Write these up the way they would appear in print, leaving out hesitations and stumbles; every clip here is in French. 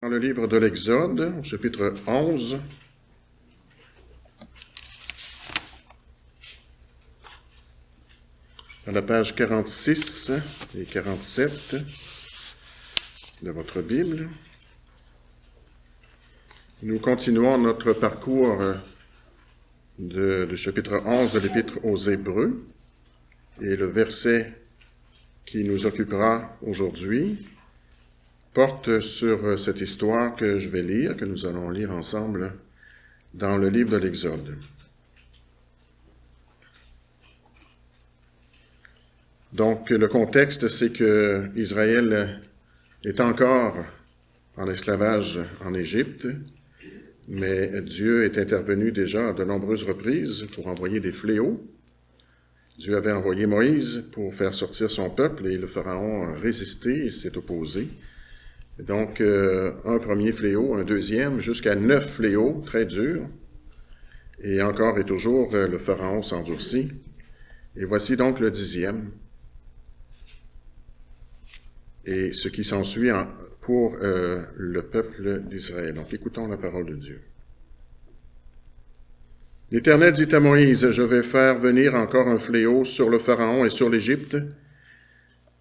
Dans le livre de l'Exode, au chapitre 11, à la page 46 et 47 de votre Bible, nous continuons notre parcours du chapitre 11 de l'Épître aux Hébreux, et le verset qui nous occupera aujourd'hui porte sur cette histoire que je vais lire, que nous allons lire ensemble dans le livre de l'Exode. Donc, le contexte, c'est que Israël est encore en esclavage en Égypte, mais Dieu est intervenu déjà à de nombreuses reprises pour envoyer des fléaux. Dieu avait envoyé Moïse pour faire sortir son peuple et le Pharaon a résisté et s'est opposé. Donc, un premier fléau, un deuxième, jusqu'à 9 fléaux, très durs. Et encore et toujours, le Pharaon s'endurcit. Et voici donc le 10e. Et ce qui s'ensuit pour le peuple d'Israël. Donc, écoutons la parole de Dieu. L'Éternel dit à Moïse, « Je vais faire venir encore un fléau sur le Pharaon et sur l'Égypte.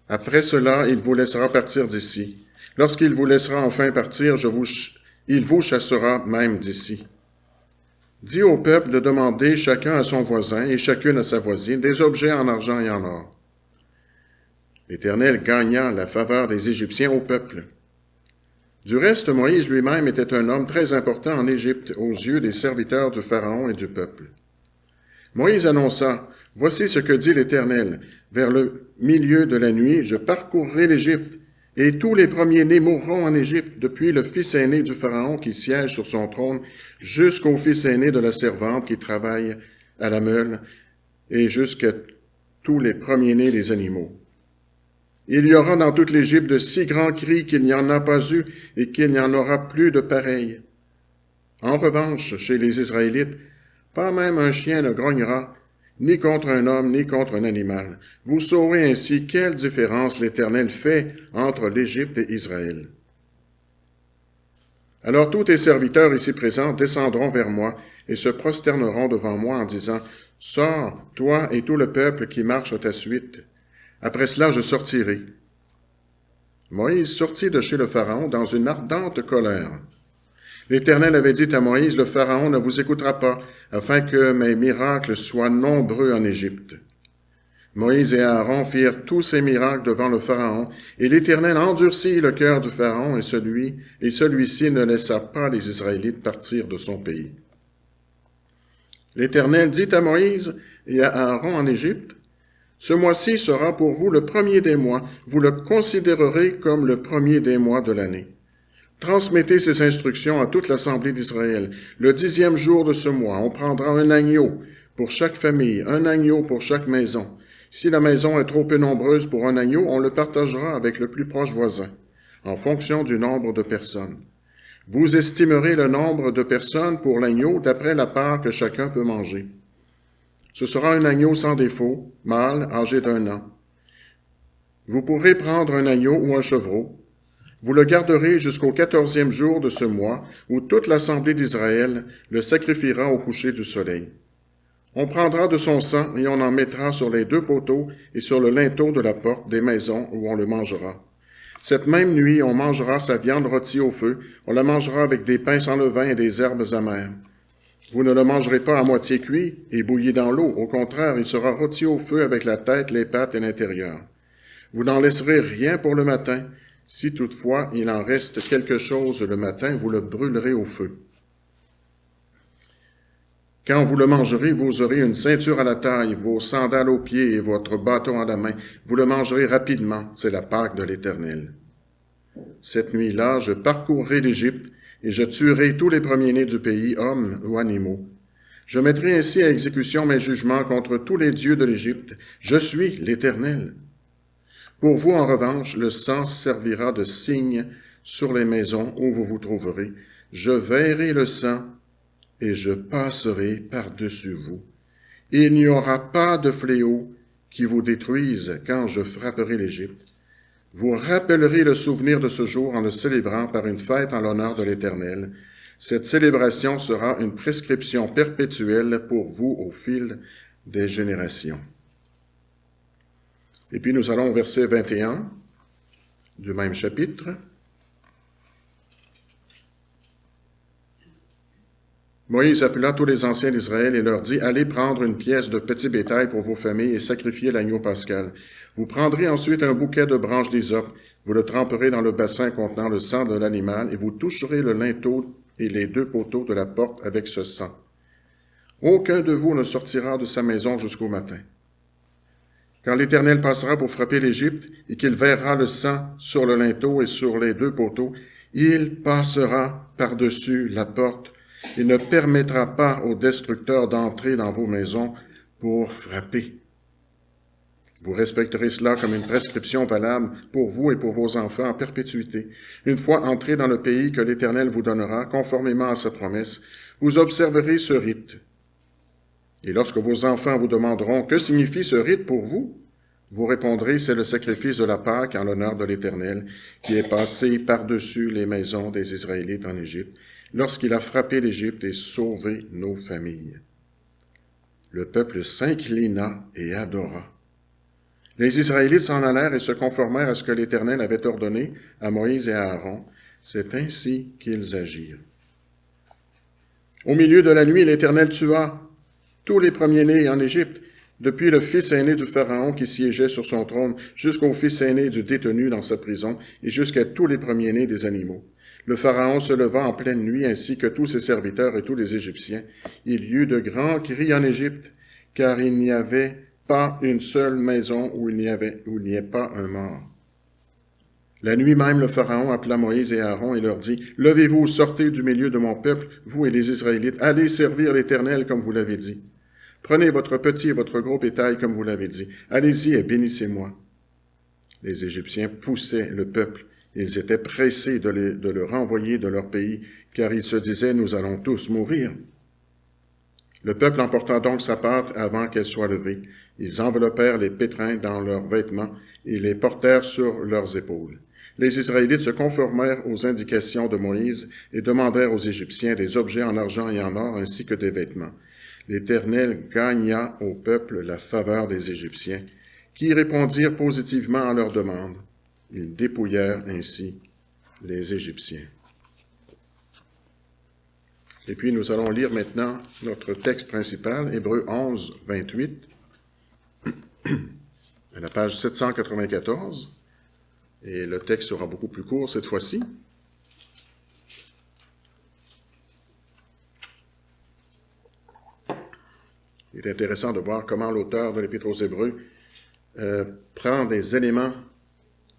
Après cela, il vous laissera partir d'ici. Lorsqu'il vous laissera enfin partir, il vous chassera même d'ici. Dis au peuple de demander chacun à son voisin et chacune à sa voisine des objets en argent et en or. » L'Éternel gagna la faveur des Égyptiens au peuple. Du reste, Moïse lui-même était un homme très important en Égypte aux yeux des serviteurs du Pharaon et du peuple. Moïse annonça, « Voici ce que dit l'Éternel. Vers le milieu de la nuit, je parcourrai l'Égypte, et tous les premiers-nés mourront en Égypte, depuis le fils aîné du Pharaon qui siège sur son trône, jusqu'au fils aîné de la servante qui travaille à la meule, et jusqu'à tous les premiers-nés des animaux. Il y aura dans toute l'Égypte de si grands cris qu'il n'y en a pas eu et qu'il n'y en aura plus de pareils. En revanche, chez les Israélites, pas même un chien ne grognera, ni contre un homme, ni contre un animal. Vous saurez ainsi quelle différence l'Éternel fait entre l'Égypte et Israël. Alors tous tes serviteurs ici présents descendront vers moi et se prosterneront devant moi en disant, « Sors, toi et tout le peuple qui marche à ta suite. Après cela, je sortirai. » Moïse sortit de chez le Pharaon dans une ardente colère. L'Éternel avait dit à Moïse, « Le Pharaon ne vous écoutera pas, afin que mes miracles soient nombreux en Égypte. » Moïse et Aaron firent tous ces miracles devant le Pharaon, et l'Éternel endurcit le cœur du Pharaon, et celui-ci ne laissa pas les Israélites partir de son pays. L'Éternel dit à Moïse et à Aaron en Égypte, « Ce mois-ci sera pour vous le premier des mois, vous le considérerez comme le premier des mois de l'année. Transmettez ces instructions à toute l'assemblée d'Israël. Le 10e jour de ce mois, on prendra un agneau pour chaque famille, un agneau pour chaque maison. Si la maison est trop peu nombreuse pour un agneau, on le partagera avec le plus proche voisin, en fonction du nombre de personnes. Vous estimerez le nombre de personnes pour l'agneau d'après la part que chacun peut manger. Ce sera un agneau sans défaut, mâle, âgé d'1 an. Vous pourrez prendre un agneau ou un chevreau. Vous le garderez jusqu'au 14e jour de ce mois, où toute l'assemblée d'Israël le sacrifiera au coucher du soleil. On prendra de son sang et on en mettra sur les 2 poteaux et sur le linteau de la porte des maisons où on le mangera. Cette même nuit, on mangera sa viande rôtie au feu, on la mangera avec des pains sans levain et des herbes amères. Vous ne le mangerez pas à moitié cuit et bouilli dans l'eau, au contraire, il sera rôti au feu avec la tête, les pattes et l'intérieur. Vous n'en laisserez rien pour le matin. Si toutefois il en reste quelque chose le matin, vous le brûlerez au feu. Quand vous le mangerez, vous aurez une ceinture à la taille, vos sandales aux pieds et votre bâton à la main. Vous le mangerez rapidement, c'est la Pâque de l'Éternel. Cette nuit-là, je parcourrai l'Égypte et je tuerai tous les premiers-nés du pays, hommes ou animaux. Je mettrai ainsi à exécution mes jugements contre tous les dieux de l'Égypte. Je suis l'Éternel. Pour vous, en revanche, le sang servira de signe sur les maisons où vous vous trouverez. Je verrai le sang et je passerai par-dessus vous. Il n'y aura pas de fléau qui vous détruise quand je frapperai l'Égypte. Vous rappellerez le souvenir de ce jour en le célébrant par une fête en l'honneur de l'Éternel. Cette célébration sera une prescription perpétuelle pour vous au fil des générations. Et puis nous allons au verset 21 du même chapitre. Moïse appela tous les anciens d'Israël et leur dit, « Allez prendre une pièce de petit bétail pour vos familles et sacrifier l'agneau pascal. Vous prendrez ensuite un bouquet de branches d'hysope, vous le tremperez dans le bassin contenant le sang de l'animal et vous toucherez le linteau et les 2 poteaux de la porte avec ce sang. Aucun de vous ne sortira de sa maison jusqu'au matin. Quand l'Éternel passera pour frapper l'Égypte et qu'il verra le sang sur le linteau et sur les 2 poteaux, il passera par-dessus la porte. Il ne permettra pas aux destructeurs d'entrer dans vos maisons pour frapper. Vous respecterez cela comme une prescription valable pour vous et pour vos enfants en perpétuité. Une fois entrés dans le pays que l'Éternel vous donnera, conformément à sa promesse, vous observerez ce rite. Et lorsque vos enfants vous demanderont « Que signifie ce rite pour vous ?» vous répondrez « C'est le sacrifice de la Pâque en l'honneur de l'Éternel qui est passé par-dessus les maisons des Israélites en Égypte, lorsqu'il a frappé l'Égypte et sauvé nos familles. » Le peuple s'inclina et adora. Les Israélites s'en allèrent et se conformèrent à ce que l'Éternel avait ordonné à Moïse et à Aaron. C'est ainsi qu'ils agirent. Au milieu de la nuit, l'Éternel tua tous les premiers-nés en Égypte, depuis le fils aîné du Pharaon qui siégeait sur son trône, jusqu'au fils aîné du détenu dans sa prison, et jusqu'à tous les premiers-nés des animaux. Le Pharaon se leva en pleine nuit, ainsi que tous ses serviteurs et tous les Égyptiens. Il y eut de grands cris en Égypte, car il n'y avait pas une seule maison où il n'y ait pas un mort. La nuit même, le Pharaon appela Moïse et Aaron et leur dit, « Levez-vous, sortez du milieu de mon peuple, vous et les Israélites, allez servir l'Éternel comme vous l'avez dit. Prenez votre petit et votre gros bétail comme vous l'avez dit. Allez-y et bénissez-moi. » Les Égyptiens poussaient le peuple. Ils étaient pressés de le renvoyer de leur pays, car ils se disaient, « Nous allons tous mourir. » Le peuple emporta donc sa pâte avant qu'elle soit levée. Ils enveloppèrent les pétrins dans leurs vêtements et les portèrent sur leurs épaules. Les Israélites se conformèrent aux indications de Moïse et demandèrent aux Égyptiens des objets en argent et en or ainsi que des vêtements. L'Éternel gagna au peuple la faveur des Égyptiens, qui répondirent positivement à leurs demandes. Ils dépouillèrent ainsi les Égyptiens. Et puis nous allons lire maintenant notre texte principal, Hébreux 11, 28, à la page 794. Et le texte sera beaucoup plus court cette fois-ci. Il est intéressant de voir comment l'auteur de l'Épître aux Hébreux prend des éléments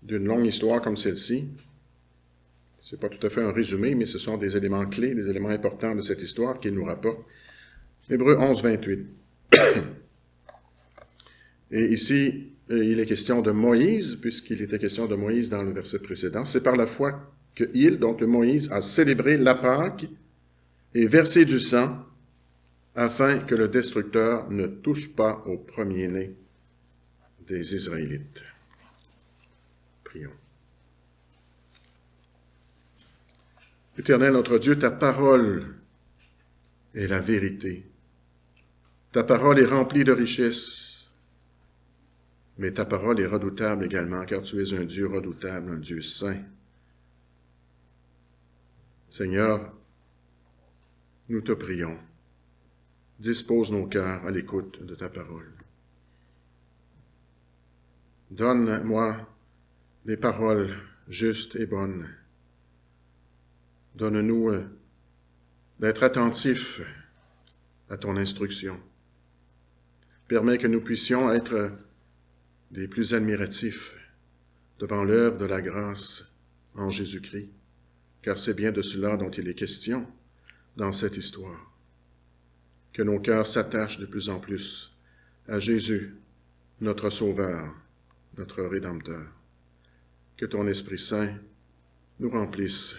d'une longue histoire comme celle-ci. Ce n'est pas tout à fait un résumé, mais ce sont des éléments clés, des éléments importants de cette histoire qu'il nous rapporte. Hébreux 11, 28. Et ici, il est question de Moïse, puisqu'il était question de Moïse dans le verset précédent. C'est par la foi que donc Moïse, a célébré la Pâque et versé du sang, afin que le destructeur ne touche pas au premier-né des Israélites. Prions. Éternel notre Dieu, ta parole est la vérité. Ta parole est remplie de richesses, mais ta parole est redoutable également, car tu es un Dieu redoutable, un Dieu saint. Seigneur, nous te prions. Dispose nos cœurs à l'écoute de ta parole. Donne-moi des paroles justes et bonnes. Donne-nous d'être attentifs à ton instruction. Permets que nous puissions être des plus admiratifs devant l'œuvre de la grâce en Jésus-Christ, car c'est bien de cela dont il est question dans cette histoire. Que nos cœurs s'attachent de plus en plus à Jésus, notre Sauveur, notre Rédempteur. Que ton Esprit Saint nous remplisse.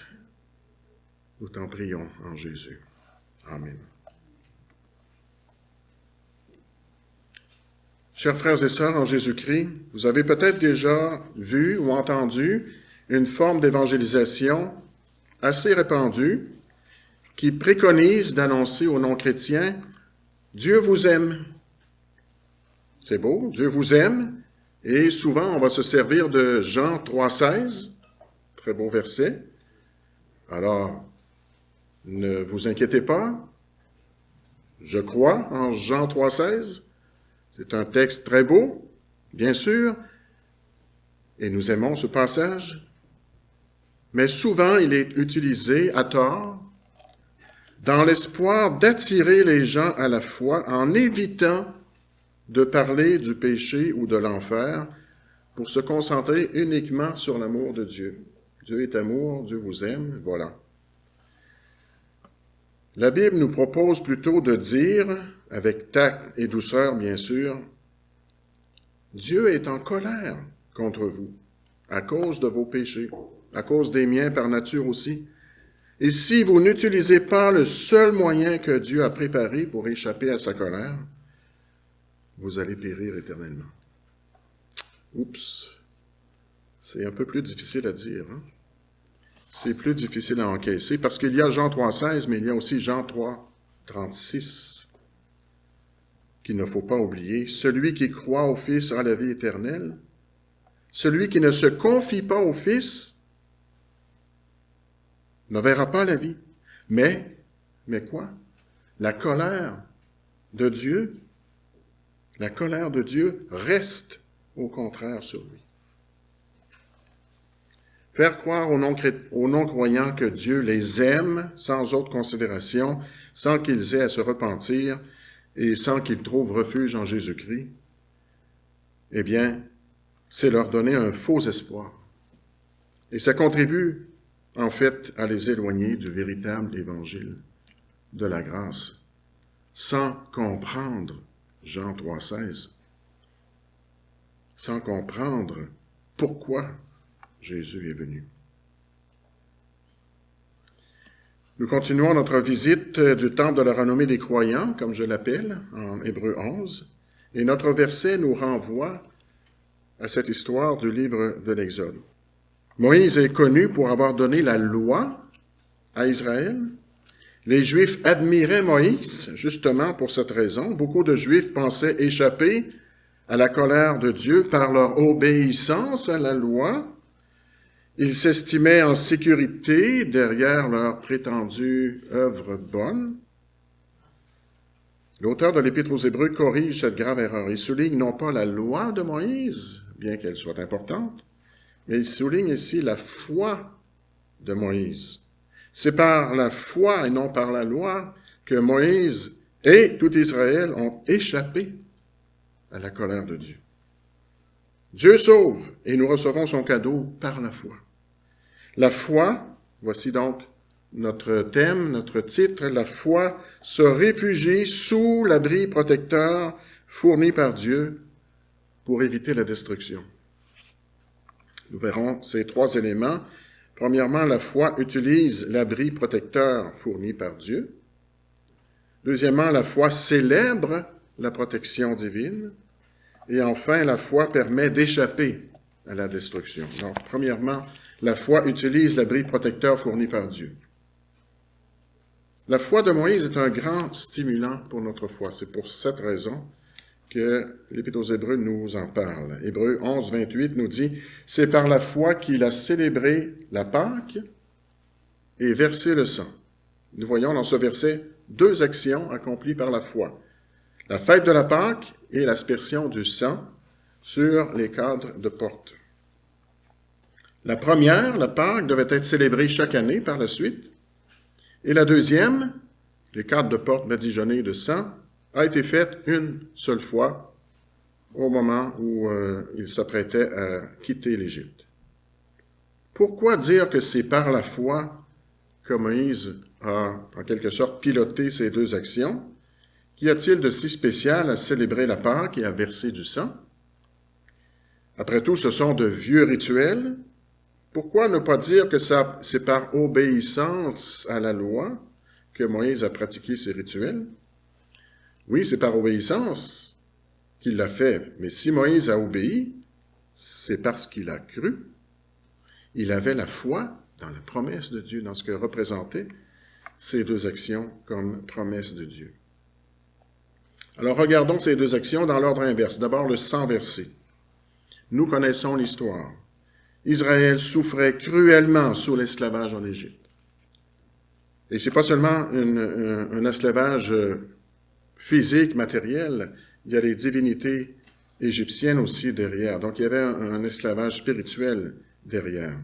Nous t'en prions en Jésus. Amen. Chers frères et sœurs en Jésus-Christ, vous avez peut-être déjà vu ou entendu une forme d'évangélisation assez répandue qui préconise d'annoncer aux non-chrétiens « Dieu vous aime ». C'est beau, Dieu vous aime, et souvent on va se servir de Jean 3,16, très beau verset. Alors, ne vous inquiétez pas, je crois en Jean 3,16. C'est un texte très beau, bien sûr, et nous aimons ce passage, mais souvent il est utilisé à tort dans l'espoir d'attirer les gens à la foi en évitant de parler du péché ou de l'enfer pour se concentrer uniquement sur l'amour de Dieu. Dieu est amour, Dieu vous aime, voilà. La Bible nous propose plutôt de dire, avec tact et douceur bien sûr, Dieu est en colère contre vous, à cause de vos péchés, à cause des miens par nature aussi. Et si vous n'utilisez pas le seul moyen que Dieu a préparé pour échapper à sa colère, vous allez périr éternellement. Oups, c'est un peu plus difficile à dire, hein? C'est plus difficile à encaisser parce qu'il y a Jean 3,16, mais il y a aussi Jean 3,36 qu'il ne faut pas oublier. Celui qui croit au Fils a la vie éternelle. Celui qui ne se confie pas au Fils ne verra pas la vie. Mais quoi? La colère de Dieu, reste au contraire sur lui. Faire croire aux non-croyants que Dieu les aime sans autre considération, sans qu'ils aient à se repentir et sans qu'ils trouvent refuge en Jésus-Christ, eh bien, c'est leur donner un faux espoir. Et ça contribue, en fait, à les éloigner du véritable évangile de la grâce, sans comprendre Jean 3,16, sans comprendre pourquoi Jésus est venu. Nous continuons notre visite du temple de la renommée des croyants, comme je l'appelle, en Hébreux 11, et notre verset nous renvoie à cette histoire du livre de l'Exode. Moïse est connu pour avoir donné la loi à Israël. Les Juifs admiraient Moïse, justement pour cette raison. Beaucoup de Juifs pensaient échapper à la colère de Dieu par leur obéissance à la loi. Ils s'estimaient en sécurité derrière leur prétendue œuvre bonne. L'auteur de l'Épître aux Hébreux corrige cette grave erreur. Il souligne non pas la loi de Moïse, bien qu'elle soit importante, mais il souligne ici la foi de Moïse. C'est par la foi et non par la loi que Moïse et tout Israël ont échappé à la colère de Dieu. Dieu sauve et nous recevons son cadeau par la foi. La foi, voici donc notre thème, notre titre, la foi se réfugie sous l'abri protecteur fourni par Dieu pour éviter la destruction. Nous verrons ces trois éléments. Premièrement, la foi utilise l'abri protecteur fourni par Dieu. Deuxièmement, la foi célèbre la protection divine. Et enfin, la foi permet d'échapper à la destruction. Donc, premièrement, la foi utilise l'abri protecteur fourni par Dieu. La foi de Moïse est un grand stimulant pour notre foi. C'est pour cette raison que l'Épître aux Hébreux nous en parle. Hébreux 11, 28 nous dit « C'est par la foi qu'il a célébré la Pâque et versé le sang. » Nous voyons dans ce verset deux actions accomplies par la foi. La fête de la Pâque et l'aspersion du sang sur les cadres de porte. La première, la Pâque, devait être célébrée chaque année par la suite. Et la deuxième, les cadres de porte badigeonnés de sang, a été faite une seule fois au moment où il s'apprêtait à quitter l'Égypte. Pourquoi dire que c'est par la foi que Moïse a, en quelque sorte, piloté ces deux actions? Qu'y a-t-il de si spécial à célébrer la Pâque et à verser du sang? Après tout, ce sont de vieux rituels. Pourquoi ne pas dire que c'est par obéissance à la loi que Moïse a pratiqué ces rituels? Oui, c'est par obéissance, qu'il l'a fait. Mais si Moïse a obéi, c'est parce qu'il a cru. Il avait la foi dans la promesse de Dieu, dans ce que représentaient ces deux actions comme promesse de Dieu. Alors regardons ces deux actions dans l'ordre inverse. D'abord le sang versé. Nous connaissons l'histoire. Israël souffrait cruellement sous l'esclavage en Égypte. Et ce n'est pas seulement un esclavage physique, matériel, il y a les divinités égyptiennes aussi derrière. Donc il y avait un esclavage spirituel derrière.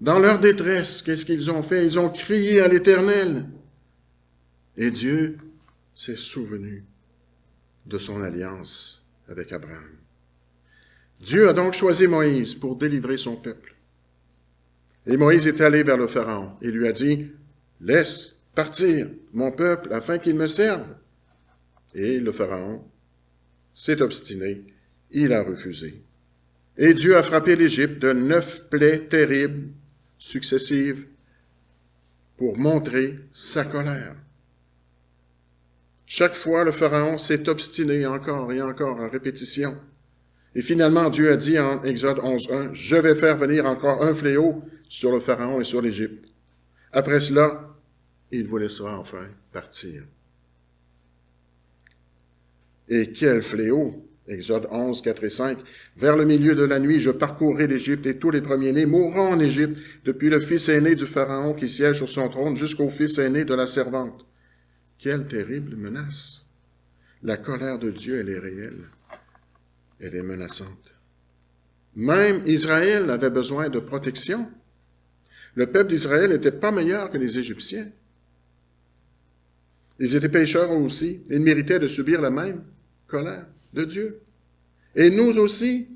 Dans leur détresse, qu'est-ce qu'ils ont fait? Ils ont crié à l'Éternel. Et Dieu s'est souvenu de son alliance avec Abraham. Dieu a donc choisi Moïse pour délivrer son peuple. Et Moïse est allé vers le Pharaon et lui a dit, « Laisse partir mon peuple afin qu'il me serve. » Et le Pharaon s'est obstiné, il a refusé. Et Dieu a frappé l'Égypte de 9 plaies terribles, successives, pour montrer sa colère. Chaque fois, le Pharaon s'est obstiné encore et encore à répétition. Et finalement, Dieu a dit en Exode 11.1, « Je vais faire venir encore un fléau sur le Pharaon et sur l'Égypte. Après cela, il vous laissera enfin partir. » Et quel fléau! Exode 11, 4 et 5. « Vers le milieu de la nuit, je parcourrai l'Égypte et tous les premiers-nés mourront en Égypte, depuis le fils aîné du Pharaon qui siège sur son trône jusqu'au fils aîné de la servante. » Quelle terrible menace! La colère de Dieu, elle est réelle. Elle est menaçante. Même Israël avait besoin de protection. Le peuple d'Israël n'était pas meilleur que les Égyptiens. Ils étaient pécheurs aussi. Ils méritaient de subir la même colère de Dieu. Et nous aussi,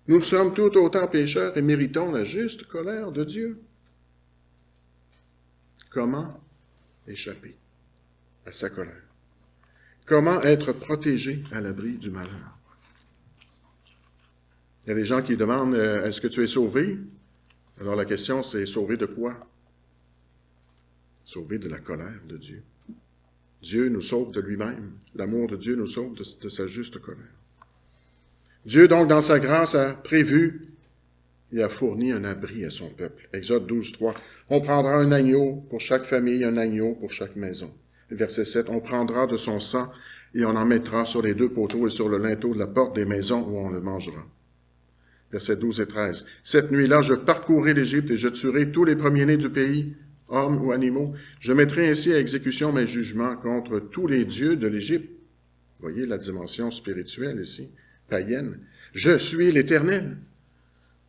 nous sommes tout autant pécheurs et méritons la juste colère de Dieu. Comment échapper à sa colère? Comment être protégé à l'abri du malheur? Il y a des gens qui demandent, est-ce que tu es sauvé? Alors la question, c'est sauvé de quoi? Sauvé de la colère de Dieu. Dieu nous sauve de lui-même. L'amour de Dieu nous sauve de sa juste colère. Dieu, donc, dans sa grâce, a prévu et a fourni un abri à son peuple. Exode 12, 3. On prendra un agneau pour chaque famille, un agneau pour chaque maison. Verset 7. On prendra de son sang et on en mettra sur les 2 poteaux et sur le linteau de la porte des maisons où on le mangera. Versets 12 et 13. Cette nuit-là, je parcourrai l'Égypte et je tuerai tous les premiers-nés du pays, hommes ou animaux. Je mettrai ainsi à exécution mes jugements contre tous les dieux de l'Égypte. Voyez la dimension spirituelle ici, païenne. Je suis l'Éternel.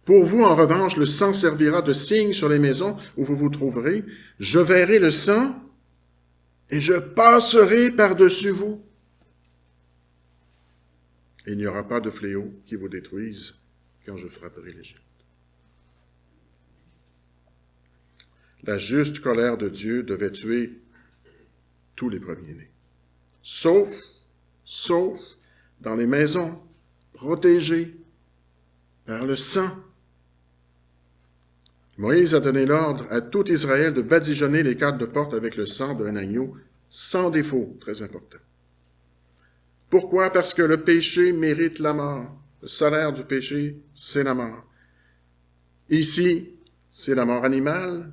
Pour vous, en revanche, le sang servira de signe sur les maisons où vous vous trouverez. Je verrai le sang et je passerai par-dessus vous. Il n'y aura pas de fléau qui vous détruise quand je frapperai l'Égypte. La juste colère de Dieu devait tuer tous les premiers-nés, sauf dans les maisons protégées par le sang. Moïse a donné l'ordre à tout Israël de badigeonner les cadres de porte avec le sang d'un agneau sans défaut, très important. Pourquoi? Parce que le péché mérite la mort. Le salaire du péché, c'est la mort. Ici, c'est la mort animale,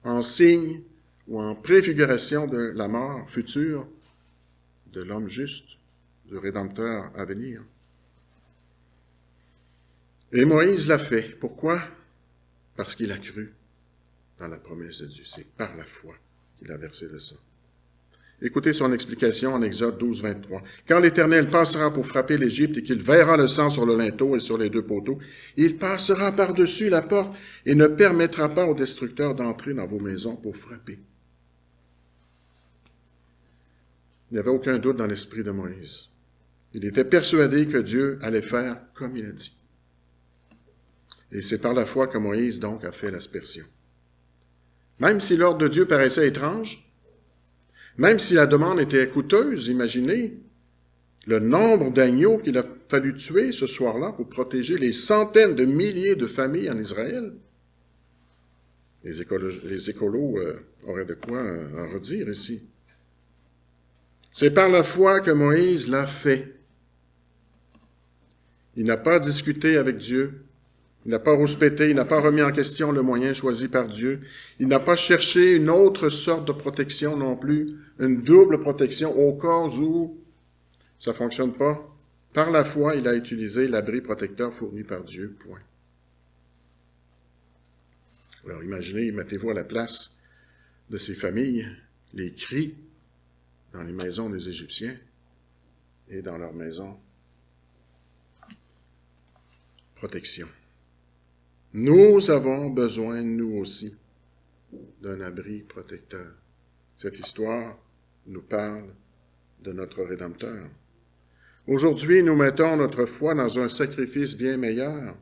en signe ou en préfiguration de la mort future de l'homme juste, du Rédempteur à venir. Et Moïse l'a fait. Pourquoi? Parce qu'il a cru dans la promesse de Dieu. C'est par la foi qu'il a versé le sang. Écoutez son explication en Exode 12, 23. « Quand l'Éternel passera pour frapper l'Égypte et qu'il verra le sang sur le linteau et sur les 2 poteaux, il passera par-dessus la porte et ne permettra pas au destructeur d'entrer dans vos maisons pour frapper. » Il n'y avait aucun doute dans l'esprit de Moïse. Il était persuadé que Dieu allait faire comme il a dit. Et c'est par la foi que Moïse, donc, a fait l'aspersion. Même si l'ordre de Dieu paraissait étrange, même si la demande était coûteuse, imaginez le nombre d'agneaux qu'il a fallu tuer ce soir-là pour protéger les centaines de milliers de familles en Israël. Les écolos auraient de quoi en redire ici. C'est par la foi que Moïse l'a fait. Il n'a pas discuté avec Dieu. Il n'a pas rouspété, il n'a pas remis en question le moyen choisi par Dieu. Il n'a pas cherché une autre sorte de protection non plus, une double protection au cas où ça ne fonctionne pas. Par la foi, il a utilisé l'abri protecteur fourni par Dieu, point. Alors imaginez, mettez-vous à la place de ces familles, les cris dans les maisons des Égyptiens et dans leurs maisons. Protection. Nous avons besoin, nous aussi, d'un abri protecteur. Cette histoire nous parle de notre Rédempteur. Aujourd'hui, nous mettons notre foi dans un sacrifice bien meilleur.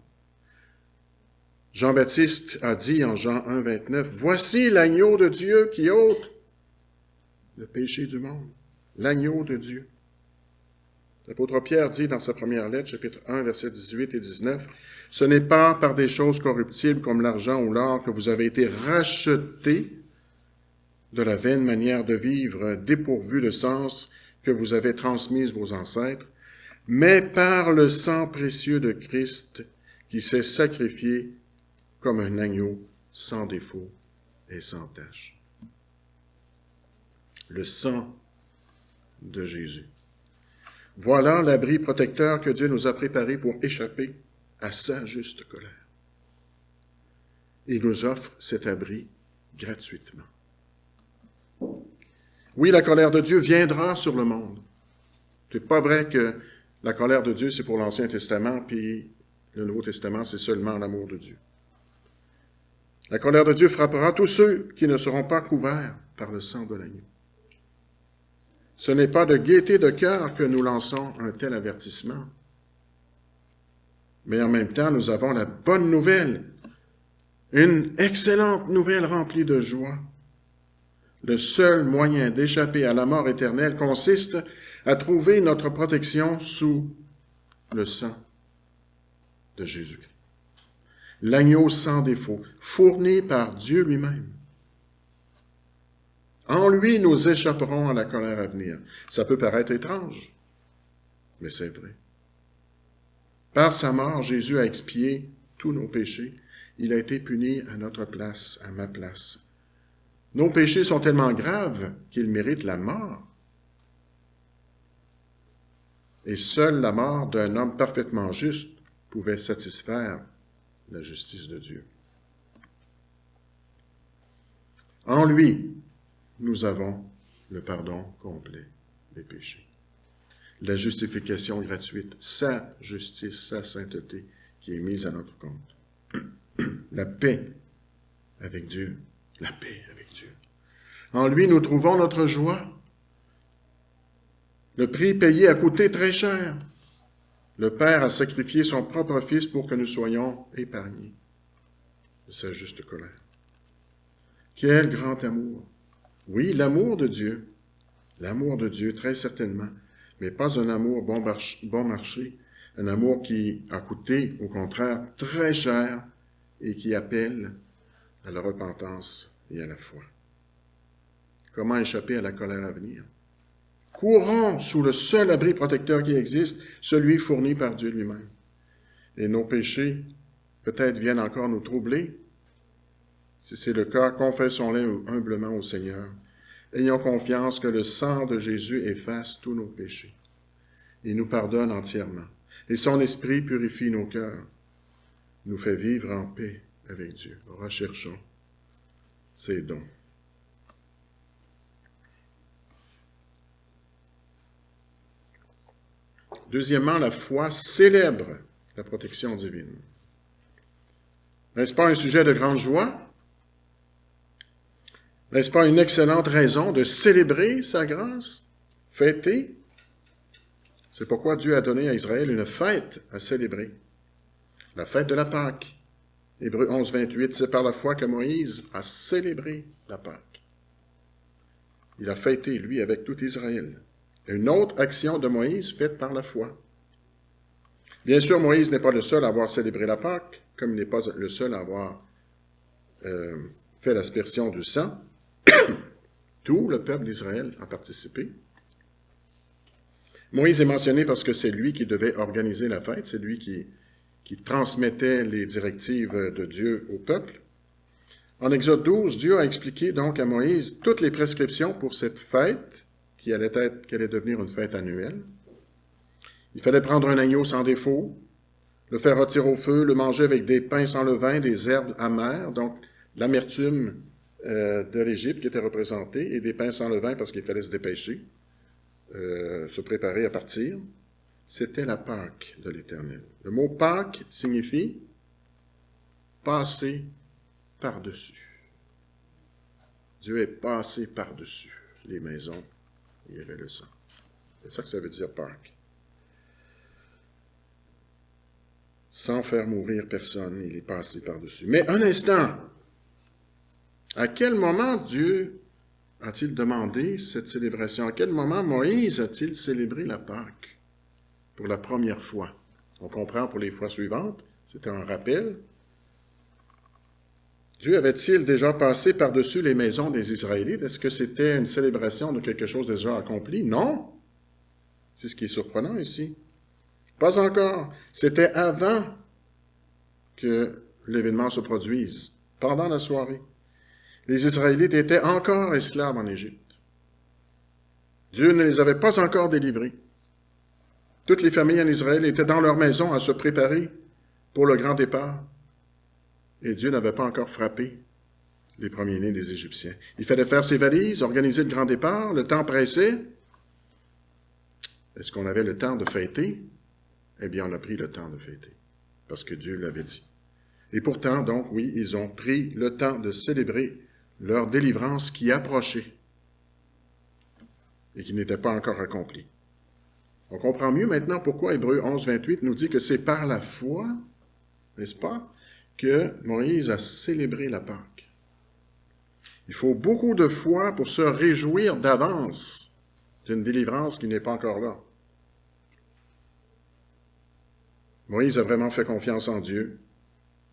Jean-Baptiste a dit en Jean 1, 29, « Voici l'agneau de Dieu qui ôte le péché du monde. » L'agneau de Dieu. L'apôtre Pierre dit dans sa première lettre, chapitre 1, versets 18 et 19, « Ce n'est pas par des choses corruptibles comme l'argent ou l'or que vous avez été rachetés de la vaine manière de vivre dépourvue de sens que vous avez transmise vos ancêtres, mais par le sang précieux de Christ qui s'est sacrifié comme un agneau sans défaut et sans tache. » Le sang de Jésus. Voilà l'abri protecteur que Dieu nous a préparé pour échapper à sa juste colère. Il nous offre cet abri gratuitement. Oui, la colère de Dieu viendra sur le monde. C'est pas vrai que la colère de Dieu, c'est pour l'Ancien Testament, puis le Nouveau Testament, c'est seulement l'amour de Dieu. La colère de Dieu frappera tous ceux qui ne seront pas couverts par le sang de l'agneau. Ce n'est pas de gaieté de cœur que nous lançons un tel avertissement. Mais en même temps, nous avons la bonne nouvelle, une excellente nouvelle remplie de joie. Le seul moyen d'échapper à la mort éternelle consiste à trouver notre protection sous le sang de Jésus-Christ. L'agneau sans défaut, fourni par Dieu lui-même. En lui, nous échapperons à la colère à venir. Ça peut paraître étrange, mais c'est vrai. Par sa mort, Jésus a expié tous nos péchés. Il a été puni à notre place, à ma place. Nos péchés sont tellement graves qu'ils méritent la mort. Et seule la mort d'un homme parfaitement juste pouvait satisfaire la justice de Dieu. En lui, nous avons le pardon complet des péchés. La justification gratuite, sa justice, sa sainteté qui est mise à notre compte. La paix avec Dieu. La paix avec Dieu. En lui, nous trouvons notre joie. Le prix payé a coûté très cher. Le Père a sacrifié son propre Fils pour que nous soyons épargnés de sa juste colère. Quel grand amour! Oui, l'amour de Dieu, très certainement, mais pas un amour bon marché, un amour qui a coûté, au contraire, très cher et qui appelle à la repentance et à la foi. Comment échapper à la colère à venir? Courons sous le seul abri protecteur qui existe, celui fourni par Dieu lui-même. Et nos péchés, peut-être, viennent encore nous troubler. Si c'est le cas, confessons-les humblement au Seigneur. Ayons confiance que le sang de Jésus efface tous nos péchés et nous pardonne entièrement. Et son esprit purifie nos cœurs, nous fait vivre en paix avec Dieu. Recherchons ces dons. Deuxièmement, la foi célèbre la protection divine. N'est-ce pas un sujet de grande joie? N'est-ce pas une excellente raison de célébrer sa grâce? Fêter? C'est pourquoi Dieu a donné à Israël une fête à célébrer. La fête de la Pâque. Hébreux 11, 28, c'est par la foi que Moïse a célébré la Pâque. Il a fêté, lui, avec tout Israël. Une autre action de Moïse faite par la foi. Bien sûr, Moïse n'est pas le seul à avoir célébré la Pâque, comme il n'est pas le seul à avoir fait l'aspersion du sang. Tout le peuple d'Israël a participé. Moïse est mentionné parce que c'est lui qui devait organiser la fête, c'est lui qui transmettait les directives de Dieu au peuple. En Exode 12, Dieu a expliqué donc à Moïse toutes les prescriptions pour cette fête qui allait devenir une fête annuelle. Il fallait prendre un agneau sans défaut, le faire rôtir au feu, le manger avec des pains sans levain, des herbes amères, donc l'amertume de l'Égypte qui était représentée, et des pains sans levain parce qu'il fallait se dépêcher, se préparer à partir. C'était la Pâque de l'Éternel. Le mot Pâque signifie passer par-dessus. Dieu est passé par-dessus les maisons où il y avait le sang. C'est ça que ça veut dire Pâque. Sans faire mourir personne, il est passé par-dessus. Mais un instant, à quel moment Dieu a-t-il demandé cette célébration? À quel moment Moïse a-t-il célébré la Pâque pour la première fois? On comprend pour les fois suivantes, c'était un rappel. Dieu avait-il déjà passé par-dessus les maisons des Israélites? Est-ce que c'était une célébration de quelque chose déjà accompli? Non. C'est ce qui est surprenant ici. Pas encore. C'était avant que l'événement se produise, pendant la soirée. Les Israélites étaient encore esclaves en Égypte. Dieu ne les avait pas encore délivrés. Toutes les familles en Israël étaient dans leur maison à se préparer pour le grand départ. Et Dieu n'avait pas encore frappé les premiers-nés des Égyptiens. Il fallait faire ses valises, organiser le grand départ, le temps pressait. Est-ce qu'on avait le temps de fêter? Eh bien, on a pris le temps de fêter, parce que Dieu l'avait dit. Et pourtant, donc, oui, ils ont pris le temps de célébrer leur délivrance qui approchait et qui n'était pas encore accomplie. On comprend mieux maintenant pourquoi Hébreux 11, 28 nous dit que c'est par la foi, n'est-ce pas, que Moïse a célébré la Pâque. Il faut beaucoup de foi pour se réjouir d'avance d'une délivrance qui n'est pas encore là. Moïse a vraiment fait confiance en Dieu,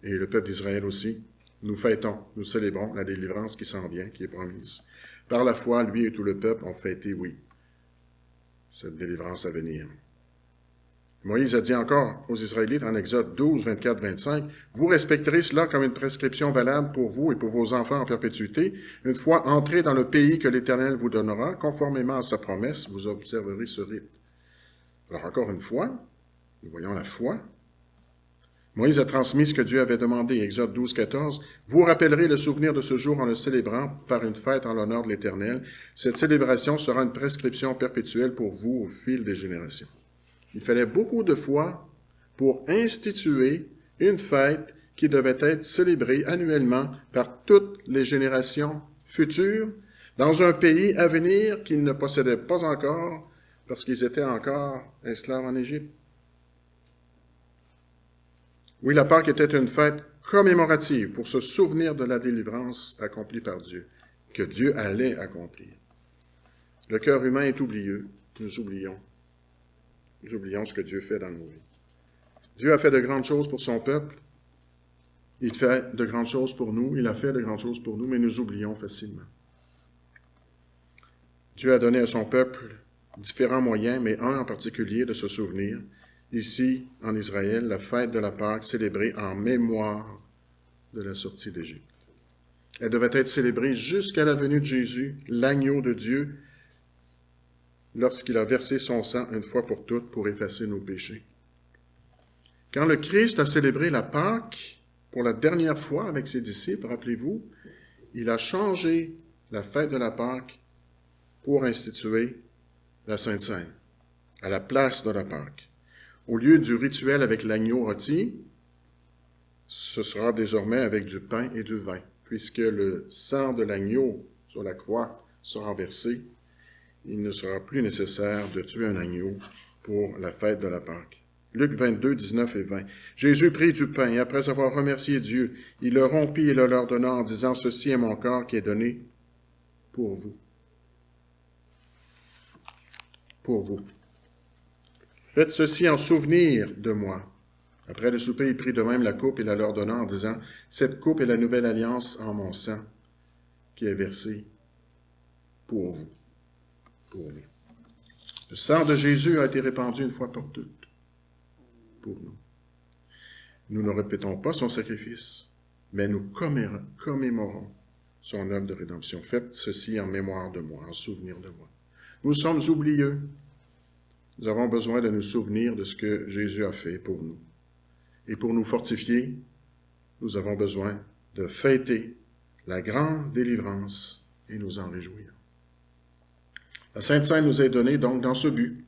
et le peuple d'Israël aussi. Nous fêtons, nous célébrons la délivrance qui s'en vient, qui est promise. Par la foi, lui et tout le peuple ont fêté, oui, cette délivrance à venir. Moïse a dit encore aux Israélites en Exode 12, 24, 25, « Vous respecterez cela comme une prescription valable pour vous et pour vos enfants en perpétuité. Une fois entrés dans le pays que l'Éternel vous donnera, conformément à sa promesse, vous observerez ce rite. » Alors encore une fois, nous voyons la foi. Moïse a transmis ce que Dieu avait demandé, Exode 12, 14. « Vous rappellerez le souvenir de ce jour en le célébrant par une fête en l'honneur de l'Éternel. Cette célébration sera une prescription perpétuelle pour vous au fil des générations. » Il fallait beaucoup de foi pour instituer une fête qui devait être célébrée annuellement par toutes les générations futures dans un pays à venir qu'ils ne possédaient pas encore parce qu'ils étaient encore esclaves en Égypte. Oui, la Pâque était une fête commémorative pour se souvenir de la délivrance accomplie par Dieu, que Dieu allait accomplir. Le cœur humain est oublieux, nous oublions. Nous oublions ce que Dieu fait dans nos vies. Dieu a fait de grandes choses pour son peuple. Il fait de grandes choses pour nous. Il a fait de grandes choses pour nous, mais nous oublions facilement. Dieu a donné à son peuple différents moyens, mais un en particulier de se souvenir. Ici, en Israël, la fête de la Pâque célébrée en mémoire de la sortie d'Égypte. Elle devait être célébrée jusqu'à la venue de Jésus, l'agneau de Dieu, lorsqu'il a versé son sang une fois pour toutes pour effacer nos péchés. Quand le Christ a célébré la Pâque pour la dernière fois avec ses disciples, rappelez-vous, il a changé la fête de la Pâque pour instituer la Sainte Seine, à la place de la Pâque. Au lieu du rituel avec l'agneau rôti, ce sera désormais avec du pain et du vin, puisque le sang de l'agneau sur la croix sera versé. Il ne sera plus nécessaire de tuer un agneau pour la fête de la Pâque. Luc 22, 19 et 20. Jésus prit du pain et après avoir remercié Dieu, il le rompit et le leur donna en disant, « Ceci est mon corps qui est donné pour vous. » Pour vous. Faites ceci en souvenir de moi. Après le souper, il prit de même la coupe et la leur donna en disant, « Cette coupe est la nouvelle alliance en mon sang qui est versée pour vous. » Pour vous. Le sang de Jésus a été répandu une fois pour toutes, pour nous. Nous ne répétons pas son sacrifice, mais nous commémorons son œuvre de rédemption. Faites ceci en mémoire de moi, en souvenir de moi. Nous sommes oublieux. Nous avons besoin de nous souvenir de ce que Jésus a fait pour nous. Et pour nous fortifier, nous avons besoin de fêter la grande délivrance et nous en réjouir. La Sainte Seine nous est donnée donc dans ce but.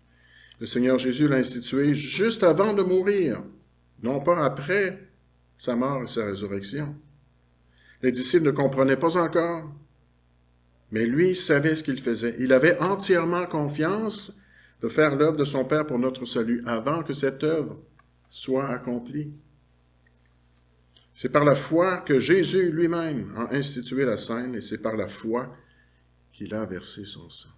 Le Seigneur Jésus l'a institué juste avant de mourir, non pas après sa mort et sa résurrection. Les disciples ne comprenaient pas encore, mais lui savait ce qu'il faisait. Il avait entièrement confiance de faire l'œuvre de son Père pour notre salut avant que cette œuvre soit accomplie. C'est par la foi que Jésus lui-même a institué la Seine et c'est par la foi qu'il a versé son sang.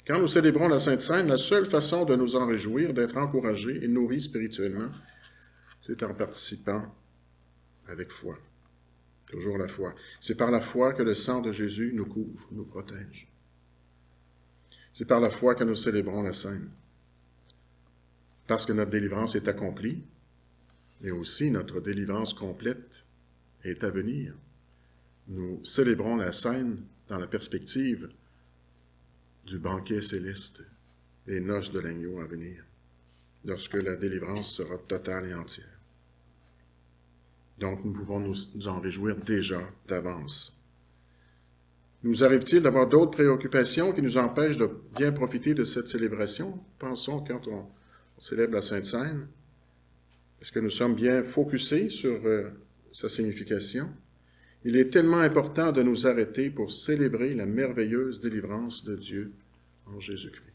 Quand nous célébrons la Sainte Seine, la seule façon de nous en réjouir, d'être encouragés et nourris spirituellement, c'est en participant avec foi. Toujours la foi. C'est par la foi que le sang de Jésus nous couvre, nous protège. C'est par la foi que nous célébrons la Seine. Parce que notre délivrance est accomplie, mais aussi notre délivrance complète est à venir. Nous célébrons la Seine dans la perspective du banquet céleste, les noces de l'agneau à venir, lorsque la délivrance sera totale et entière. Donc, nous pouvons nous en réjouir déjà d'avance. Nous arrive-t-il d'avoir d'autres préoccupations qui nous empêchent de bien profiter de cette célébration? Pensons quand on célèbre la Sainte Seine. Est-ce que nous sommes bien focusés sur sa signification? Il est tellement important de nous arrêter pour célébrer la merveilleuse délivrance de Dieu en Jésus-Christ.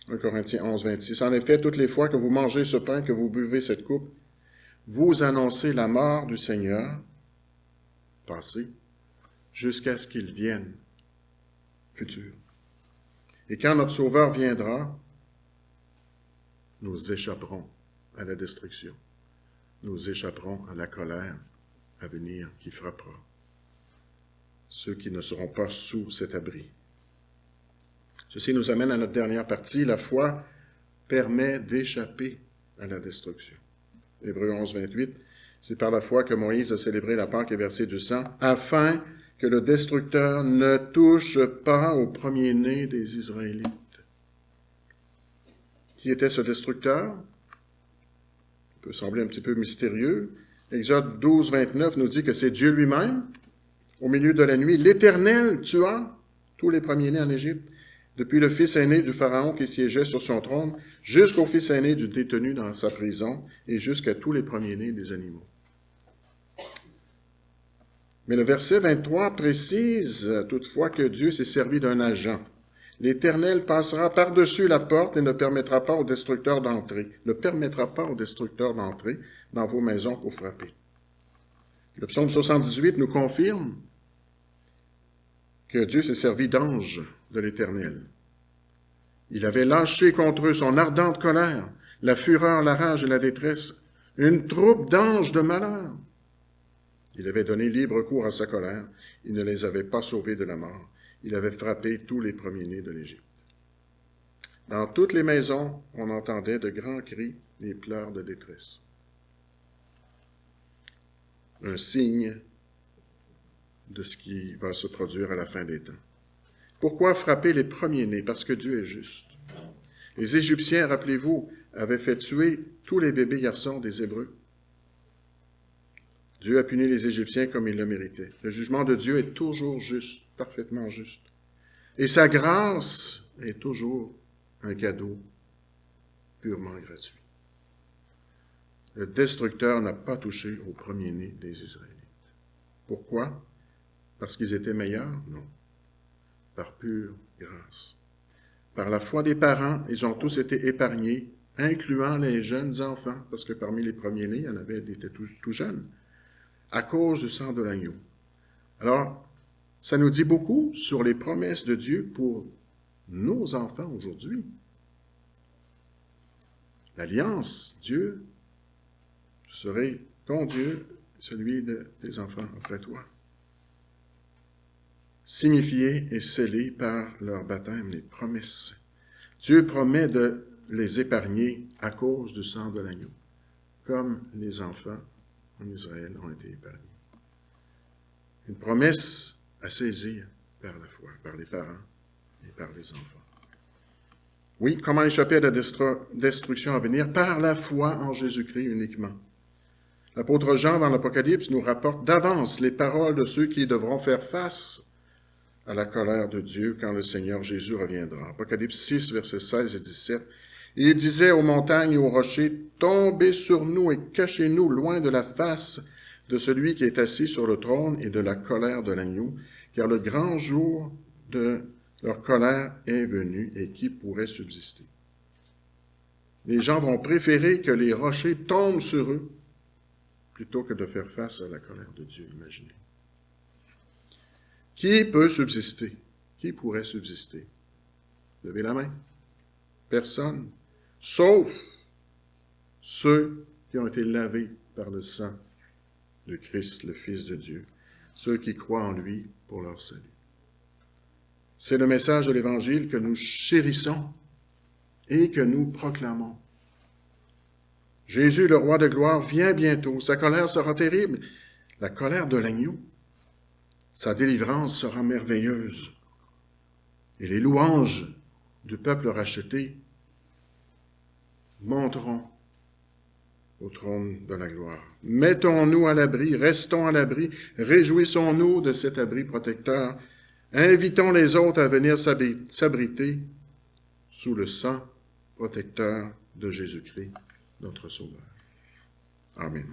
1 Corinthiens 11, 26. En effet, toutes les fois que vous mangez ce pain, que vous buvez cette coupe, vous annoncez la mort du Seigneur, passé, jusqu'à ce qu'il vienne, futur. Et quand notre Sauveur viendra, nous échapperons à la destruction. Nous échapperons à la colère à venir qui frappera ceux qui ne seront pas sous cet abri. Ceci nous amène à notre dernière partie. La foi permet d'échapper à la destruction. Hébreux 11, 28, c'est par la foi que Moïse a célébré la Pâque et versé du sang, afin que le destructeur ne touche pas au premier-né des Israélites. Qui était ce destructeur? Ça peut sembler un petit peu mystérieux. Exode 12, 29 nous dit que c'est Dieu lui-même. Au milieu de la nuit, l'Éternel tua tous les premiers-nés en Égypte, depuis le fils aîné du Pharaon qui siégeait sur son trône, jusqu'au fils aîné du détenu dans sa prison, et jusqu'à tous les premiers-nés des animaux. Mais le verset 23 précise toutefois que Dieu s'est servi d'un agent. L'Éternel passera par-dessus la porte et ne permettra pas au destructeur d'entrer. Ne permettra pas au destructeur d'entrer dans vos maisons pour frapper. Le psaume 78 nous confirme que Dieu s'est servi d'anges de l'Éternel. Il avait lâché contre eux son ardente colère, la fureur, la rage et la détresse, une troupe d'anges de malheur. Il avait donné libre cours à sa colère, il ne les avait pas sauvés de la mort. Il avait frappé tous les premiers-nés de l'Égypte. Dans toutes les maisons, on entendait de grands cris, des pleurs de détresse. Un signe de ce qui va se produire à la fin des temps. Pourquoi frapper les premiers-nés? Parce que Dieu est juste. Les Égyptiens, rappelez-vous, avaient fait tuer tous les bébés garçons des Hébreux. Dieu a puni les Égyptiens comme ils le méritaient. Le jugement de Dieu est toujours juste, parfaitement juste. Et sa grâce est toujours un cadeau purement gratuit. Le destructeur n'a pas touché au premier-né des Israélites. Pourquoi? Parce qu'ils étaient meilleurs? Non. Par pure grâce. Par la foi des parents, ils ont tous été épargnés, incluant les jeunes enfants, parce que parmi les premiers-nés, il y en avait qui étaient tout jeunes, à cause du sang de l'agneau. Alors, ça nous dit beaucoup sur les promesses de Dieu pour nos enfants aujourd'hui. L'alliance, Dieu, je serai ton Dieu, celui des enfants après toi. signifiées et scellées par leur baptême, les promesses. Dieu promet de les épargner à cause du sang de l'agneau, comme les enfants en Israël ont été épargnés. Une promesse à saisir par la foi, par les parents et par les enfants. Oui, comment échapper à la destruction à venir? Par la foi en Jésus-Christ uniquement. L'apôtre Jean, dans l'Apocalypse, nous rapporte d'avance les paroles de ceux qui devront faire face à la colère de Dieu quand le Seigneur Jésus reviendra. Apocalypse 6, versets 16 et 17. Et il disait aux montagnes et aux rochers, « Tombez sur nous et cachez-nous loin de la face de celui qui est assis sur le trône et de la colère de l'agneau, car le grand jour de leur colère est venu, et qui pourrait subsister? » Les gens vont préférer que les rochers tombent sur eux plutôt que de faire face à la colère de Dieu, imaginez. Qui peut subsister? Qui pourrait subsister? Levez la main. Personne. Sauf ceux qui ont été lavés par le sang de Christ, le Fils de Dieu, ceux qui croient en lui pour leur salut. C'est le message de l'Évangile que nous chérissons et que nous proclamons. Jésus, le roi de gloire, vient bientôt. Sa colère sera terrible, la colère de l'agneau. Sa délivrance sera merveilleuse. Et les louanges du peuple racheté monteront au trône de la gloire. Mettons-nous à l'abri, restons à l'abri, réjouissons-nous de cet abri protecteur. Invitons les autres à venir s'abriter sous le sang protecteur de Jésus-Christ, notre Sauveur. Amen.